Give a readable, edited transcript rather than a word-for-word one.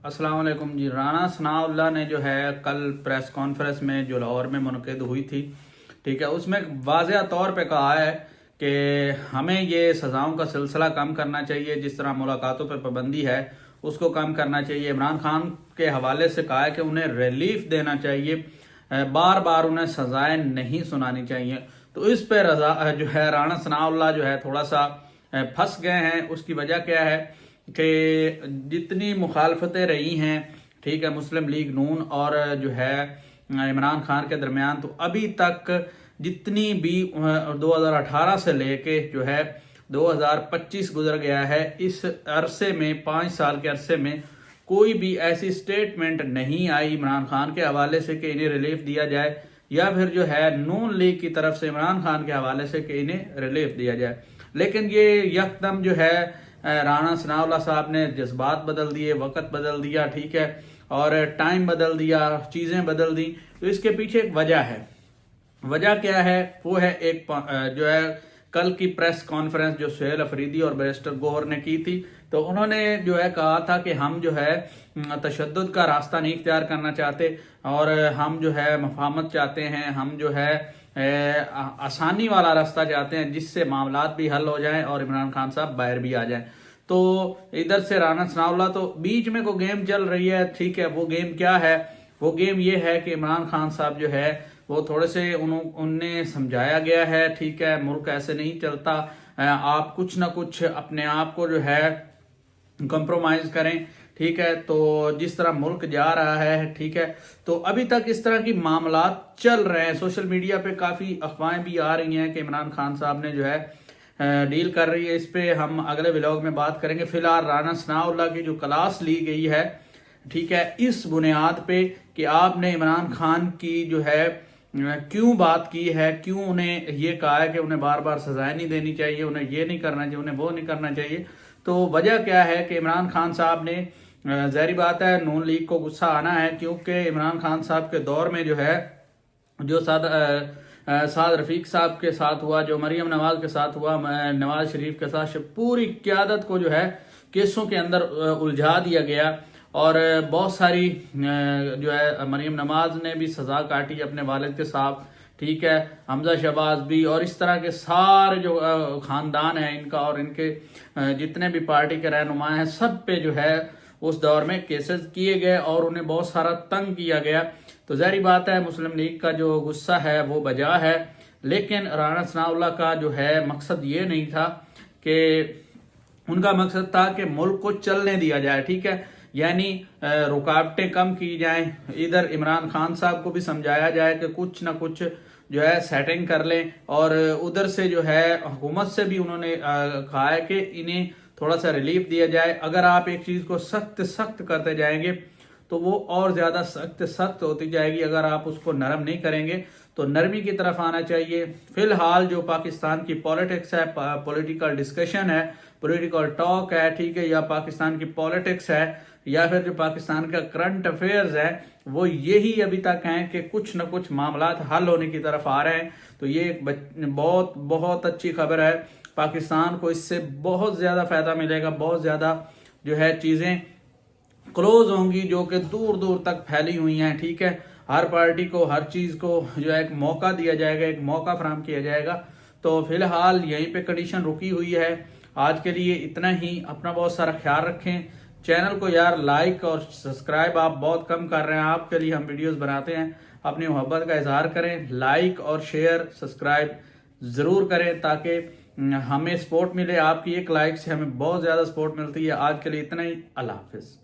السلام علیکم جی۔ رانا ثناء اللہ نے جو ہے کل پریس کانفرنس میں جو لاہور میں منعقد ہوئی تھی، ٹھیک ہے، اس میں واضح طور پہ کہا ہے کہ ہمیں یہ سزاؤں کا سلسلہ کم کرنا چاہیے، جس طرح ملاقاتوں پر پابندی ہے اس کو کم کرنا چاہیے۔ عمران خان کے حوالے سے کہا ہے کہ انہیں ریلیف دینا چاہیے، بار بار انہیں سزائیں نہیں سنانی چاہیے۔ تو اس پہ جو ہے رانا ثناء اللہ جو ہے تھوڑا سا پھنس گئے ہیں۔ اس کی وجہ کیا ہے کہ جتنی مخالفتیں رہی ہیں، ٹھیک ہے، مسلم لیگ نون اور جو ہے عمران خان کے درمیان، تو ابھی تک جتنی بھی 2018 سے لے کے جو ہے 2025 گزر گیا ہے، اس عرصے میں 5 سال کے عرصے میں کوئی بھی ایسی سٹیٹمنٹ نہیں آئی عمران خان کے حوالے سے کہ انہیں ریلیف دیا جائے، یا پھر جو ہے نون لیگ کی طرف سے عمران خان کے حوالے سے کہ انہیں ریلیف دیا جائے۔ لیکن یہ یکدم جو ہے رانا ثناء اللہ صاحب نے جذبات بدل دیے، وقت بدل دیا، ٹھیک ہے، اور ٹائم بدل دیا، چیزیں بدل دی۔ تو اس کے پیچھے ایک وجہ ہے۔ وجہ کیا ہے؟ وہ ہے ایک جو ہے کل کی پریس کانفرنس جو سہیل افریدی اور بیرسٹر گوہر نے کی تھی، تو انہوں نے جو ہے کہا تھا کہ ہم جو ہے تشدد کا راستہ نہیں اختیار کرنا چاہتے، اور ہم جو ہے مفاہمت چاہتے ہیں، ہم جو ہے آسانی والا راستہ چاہتے ہیں جس سے معاملات بھی حل ہو جائیں اور عمران خان صاحب باہر بھی آ جائیں۔ تو ادھر سے رانا ثناء اللہ تو بیچ میں کوئی گیم چل رہی ہے، ٹھیک ہے، وہ گیم کیا ہے؟ وہ گیم یہ ہے کہ عمران خان صاحب جو ہے وہ تھوڑے سے انہیں سمجھایا گیا ہے، ٹھیک ہے، ملک ایسے نہیں چلتا، آپ کچھ نہ کچھ اپنے آپ کو جو ہے کمپرومائز کریں، ٹھیک ہے۔ تو جس طرح ملک جا رہا ہے، ٹھیک ہے، تو ابھی تک اس طرح کی معاملات چل رہے ہیں۔ سوشل میڈیا پہ کافی افواہیں بھی آ رہی ہیں کہ عمران خان صاحب نے جو ہے ڈیل کر رہی ہے۔ اس پہ ہم اگلے ولاگ میں بات کریں گے۔ فی الحال رانا ثناء اللہ کی جو کلاس لی گئی ہے، ٹھیک ہے، اس بنیاد پہ کہ آپ نے عمران خان کی جو ہے کیوں بات کی ہے، کیوں انہیں یہ کہا ہے کہ انہیں بار بار سزائیں نہیں دینی چاہیے، انہیں یہ نہیں کرنا چاہیے، انہیں وہ نہیں کرنا چاہیے۔ تو وجہ کیا ہے کہ عمران خان صاحب نے ظاہری بات ہے نون لیگ کو غصہ آنا ہے، کیونکہ عمران خان صاحب کے دور میں جو ہے جو سعد رفیق صاحب کے ساتھ ہوا، جو مریم نواز کے ساتھ ہوا، نواز شریف کے ساتھ، پوری قیادت کو جو ہے کیسوں کے اندر الجھا دیا گیا، اور بہت ساری جو ہے مریم نواز نے بھی سزا کاٹی اپنے والد کے ساتھ، ٹھیک ہے، حمزہ شہباز بھی، اور اس طرح کے سارے جو خاندان ہیں ان کا اور ان کے جتنے بھی پارٹی کے رہنما ہیں، سب پہ جو ہے اس دور میں کیسز کیے گئے اور انہیں بہت سارا تنگ کیا گیا۔ تو ظاہری بات ہے مسلم لیگ کا جو غصہ ہے وہ بجا ہے، لیکن رانا ثناء اللہ کا جو ہے مقصد یہ نہیں تھا کہ ان کا مقصد تھا کہ ملک کو چلنے دیا جائے، ٹھیک ہے، یعنی رکاوٹیں کم کی جائیں، ادھر عمران خان صاحب کو بھی سمجھایا جائے کہ کچھ نہ کچھ جو ہے سیٹنگ کر لیں، اور ادھر سے جو ہے حکومت سے بھی انہوں نے کہا ہے کہ انہیں تھوڑا سا ریلیف دیا جائے۔ اگر آپ ایک چیز کو سخت کرتے جائیں گے تو وہ اور زیادہ سخت ہوتی جائے گی، اگر آپ اس کو نرم نہیں کریں گے تو نرمی کی طرف آنا چاہیے۔ فی الحال جو پاکستان کی پولیٹکس ہے، پولیٹیکل ڈسکشن ہے، پولیٹیکل ٹاک ہے، ٹھیک ہے، یا پاکستان کی پولیٹکس ہے، یا پھر جو پاکستان کا کرنٹ افیئرز ہے، وہ یہی ابھی تک ہیں کہ کچھ نہ کچھ معاملات حل ہونے کی طرف آ رہے ہیں۔ تو یہ ایک بہت اچھی خبر ہے، پاکستان کو اس سے بہت زیادہ فائدہ ملے گا، بہت زیادہ جو ہے چیزیں کلوز ہوں گی جو کہ دور دور تک پھیلی ہوئی ہیں، ٹھیک ہے، ہر پارٹی کو ہر چیز کو جو ہے ایک موقع دیا جائے گا، ایک موقع فراہم کیا جائے گا۔ تو فی الحال یہیں پہ کنڈیشن رکی ہوئی ہے۔ آج کے لیے اتنا ہی، اپنا بہت سارا خیال رکھیں۔ چینل کو یار لائک اور سبسکرائب آپ بہت کم کر رہے ہیں، آپ کے لیے ہم ویڈیوز بناتے ہیں، اپنی محبت کا اظہار کریں، لائک اور شیئر سبسکرائب ضرور کریں تاکہ ہمیں سپورٹ ملے۔ آپ کی ایک لائک سے ہمیں بہت زیادہ سپورٹ ملتی ہے۔ آج کے لیے اتنا ہی، اللہ حافظ۔